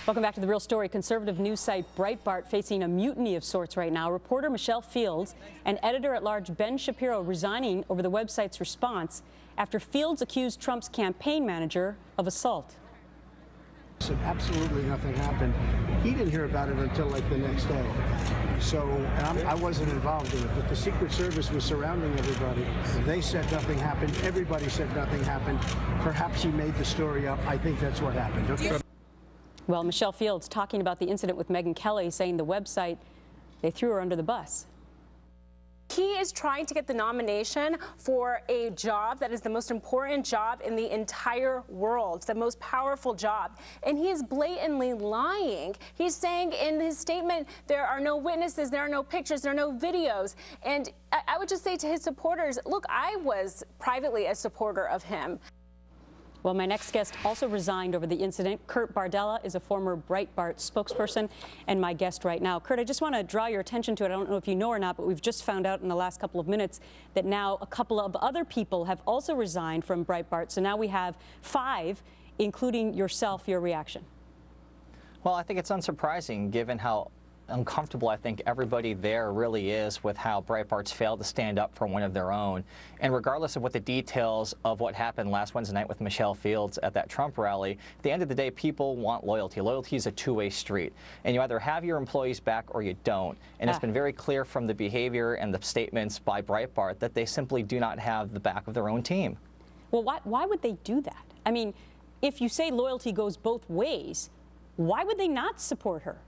Welcome back to The Real Story. Conservative news site Breitbart facing a mutiny of sorts right now. Reporter Michelle Fields and editor-at-large Ben Shapiro resigning over the website's response after Fields accused Trump's campaign manager of assault. Absolutely nothing happened. He didn't hear about it until like the next day. So I wasn't involved in it, but the Secret Service was surrounding everybody. They said nothing happened. Everybody said nothing happened. Perhaps he made the story up. I think that's what happened. Okay. Well, Michelle Fields talking about the incident with Meg Kelly, saying the website, they threw her under the bus. He is trying to get the nomination for a job that is the most important job in the entire world, the most powerful job. And he is blatantly lying. He's saying in his statement, there are no witnesses, there are no pictures, there are no videos. And I would just say to his supporters, look, I was privately a supporter of him. Well, my next guest also resigned over the incident. Kurt Bardella is a former Breitbart spokesperson and my guest right now. Kurt, I just want to draw your attention to it. I don't know if you know or not, but we've just found out in the last couple of minutes that now a couple of other people have also resigned from Breitbart. So now we have 5, including yourself. Your reaction? Well, I think it's unsurprising given how uncomfortable I think everybody there really is with how Breitbart's failed to stand up for one of their own. And regardless of what the details of what happened last Wednesday night with Michelle Fields at that Trump rally, at the end of the day, people want loyalty. Loyalty is a two-way street. And you either have your employees back or you don't. And it's been very clear from the behavior and the statements by Breitbart that they simply do not have the back of their own team. Well, why would they do that? I mean, if you say loyalty goes both ways, why would they not support her?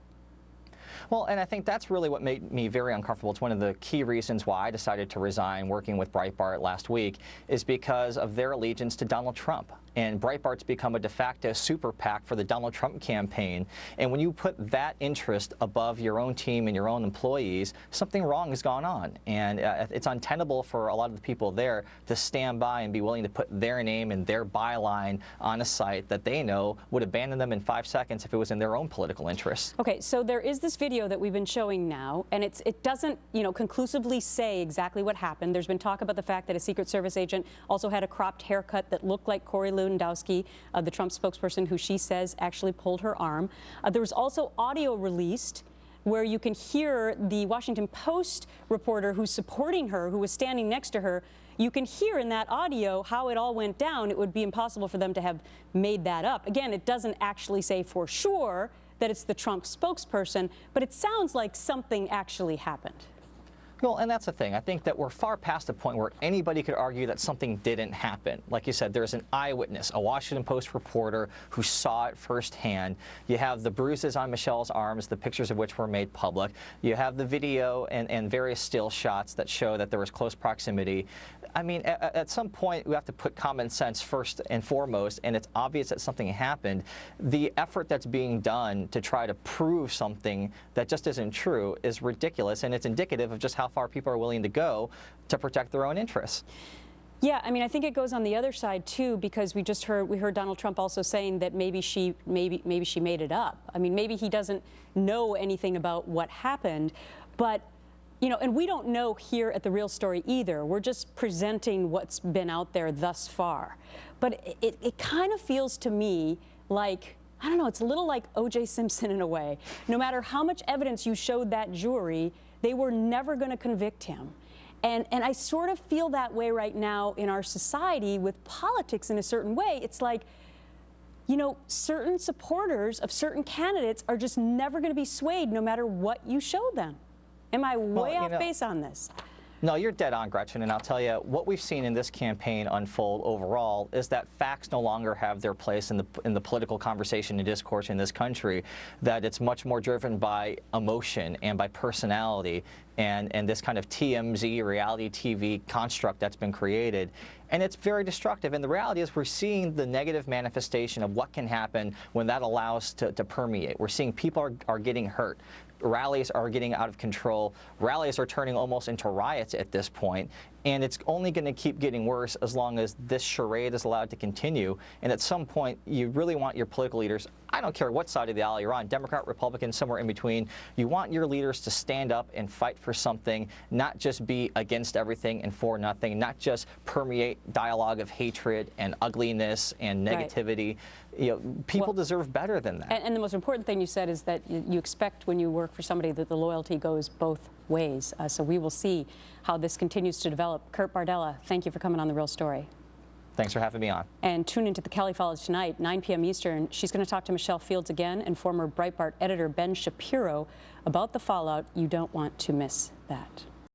Well, and I think that's really what made me very uncomfortable. It's one of the key reasons why I decided to resign working with Breitbart last week is because of their allegiance to Donald Trump. And Breitbart's become a de facto super PAC for the Donald Trump campaign. And when you put that interest above your own team and your own employees, something wrong has gone on. And it's untenable for a lot of the people there to stand by and be willing to put their name and their byline on a site that they know would abandon them in 5 seconds if it was in their own political interests. Okay, so there is this video that we've been showing now, and it doesn't, conclusively say exactly what happened. There's been talk about the fact that a Secret Service agent also had a cropped haircut that looked like Corey Lewandowski, the Trump spokesperson, who she says actually pulled her arm. There was also audio released where you can hear the Washington Post reporter who's supporting her, who was standing next to her. You can hear in that audio how it all went down. It would be impossible for them to have made that up. Again, it doesn't actually say for sure that it's the Trump spokesperson, but it sounds like something actually happened. Well, and that's the thing. I think that we're far past the point where anybody could argue that something didn't happen. Like you said, there's an eyewitness, a Washington Post reporter who saw it firsthand. You have the bruises on Michelle's arms, the pictures of which were made public. You have the video and various still shots that show that there was close proximity. I mean, at some point, we have to put common sense first and foremost, and it's obvious that something happened. The effort that's being done to try to prove something that just isn't true is ridiculous, and it's indicative of just how far people are willing to go to protect their own interests. Yeah, I mean, I think it goes on the other side too, because we heard Donald Trump also saying that maybe she made it up. I mean, maybe he doesn't know anything about what happened, but and we don't know here at The Real Story either. We're just presenting what's been out there thus far. But it kind of feels to me like, I don't know, it's a little like O.J. Simpson in a way. No matter how much evidence you showed that jury, they were never going to convict him. And I sort of feel that way right now in our society with politics in a certain way. It's like, certain supporters of certain candidates are just never going to be swayed no matter what you show them. Am I way off base on this? No, you're dead on, Gretchen, and I'll tell you, what we've seen in this campaign unfold overall is that facts no longer have their place in the political conversation and discourse in this country, that it's much more driven by emotion and by personality and this kind of TMZ, reality TV construct that's been created. And it's very destructive. And the reality is we're seeing the negative manifestation of what can happen when that allows to permeate. We're seeing people are getting hurt. Rallies are getting out of control. Rallies are turning almost into riots at this point. And it's only going to keep getting worse as long as this charade is allowed to continue. And at some point, you really want your political leaders, I don't care what side of the aisle you're on, Democrat, Republican, somewhere in between, you want your leaders to stand up and fight for something, not just be against everything and for nothing, not just permeate dialogue of hatred and ugliness and negativity. People deserve better than that. And the most important thing you said is that you expect when you work for somebody that the loyalty goes both ways. So we will see how this continues to develop. Kurt Bardella, thank you for coming on The Real Story. Thanks for having me on. And tune into the Kelly Files tonight, 9 p.m. Eastern. She's going to talk to Michelle Fields again and former Breitbart editor Ben Shapiro about the fallout. You don't want to miss that.